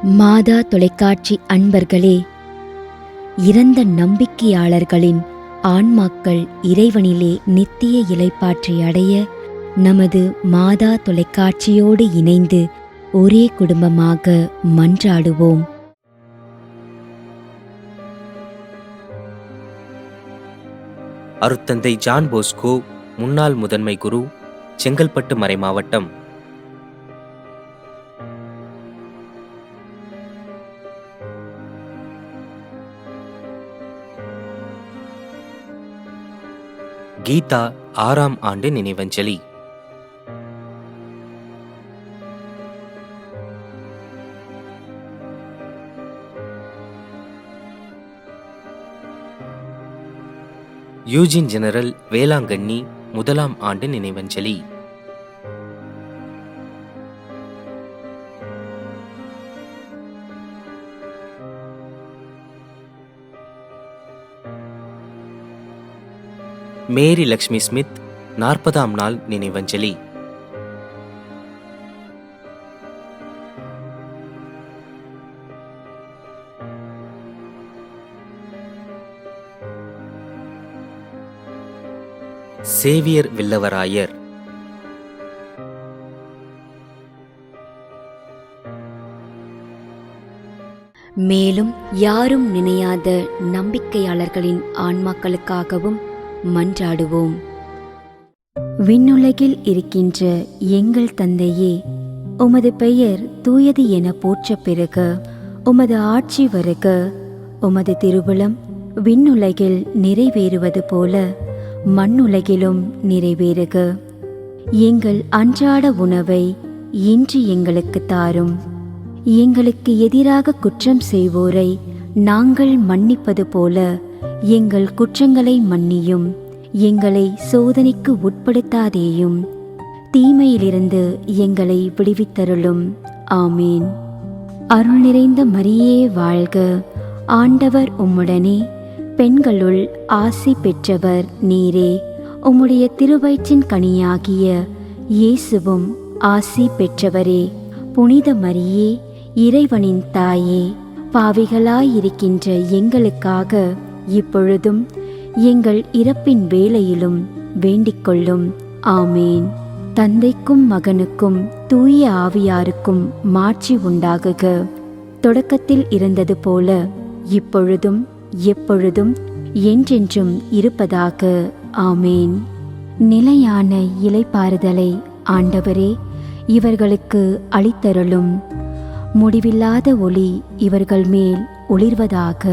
மாதா தொலைக்காட்சி அன்பர்களே, இறந்த நம்பிக்கையாளர்களின் ஆன்மாக்கள் இறைவனிலே நித்திய இளைப்பாற்றை அடைய நமது மாதா தொலைக்காட்சியோடு இணைந்து ஒரே குடும்பமாக மன்றாடுவோம். அருட்தந்தை ஜான் போஸ்கோ, முன்னாள் முதன்மை குரு, செங்கல்பட்டு மறைமாவட்டம். கீதா 6ஆம் ஆண்டு நினைவஞ்சலி. யூஜின் ஜெனரல் வேளாங்கண்ணி 1ஆம் ஆண்டு நினைவஞ்சலி. மேரி லக்ஷ்மி ஸ்மித் 40ஆம் நாள் நினைவஞ்சலி. சேவியர் வில்லவராயர். மேலும் யாரும் நினையாத நம்பிக்கையாளர்களின் ஆன்மாக்களுக்காகவும் மன்றாடுவோம். விண்ணுலகில் இருக்கின்ற எங்கள் தந்தையே, உமது பெயர் தூயது என போற்ற பெறுக. உமது ஆட்சி வருக. உமது திருவுளம் விண்ணுலகில் நிறைவேறுவது போல மண்ணுலகிலும் நிறைவேறுக. எங்கள் அன்றாட உணவை இன்று எங்களுக்கு தாரும். எங்களுக்கு எதிராக குற்றம் செய்வோரை நாங்கள் மன்னிப்பது போல எங்கள் குற்றங்களை மன்னியும். எங்களை சோதனைக்கு உட்படுத்தாதேயும், தீமையிலிருந்து எங்களை விடுவித்தருளும். ஆமீன். அருள் நிறைந்த மரியே வாழ்க. ஆண்டவர் உம்முடனே, பெண்களுள் ஆசி பெற்றவர் நீரே. உம்முடைய திருவயிற்றின் கனியாகிய இயேசுவும் ஆசி பெற்றவரே. புனித மரியே, இறைவனின் தாயே, பாவிகளாயிருக்கின்ற எங்களுக்காக இப்பொழுதும் எங்கள் இறப்பின் வேளையிலும் வேண்டிக்கொள்ளும். ஆமேன். தந்தைக்கும் மகனுக்கும் தூய ஆவியாருக்கும் மாட்சி உண்டாகுக. தொடக்கத்தில் இருந்தது போல இப்பொழுதும் எப்பொழுதும் என்றென்றும் இருப்பதாக. ஆமேன். நிலையான இளைப்பாறுதலை ஆண்டவரே இவர்களுக்கு அளித்தருளும். முடிவில்லாத ஒளி இவர்கள் மேல் ஒளிர்வதாக.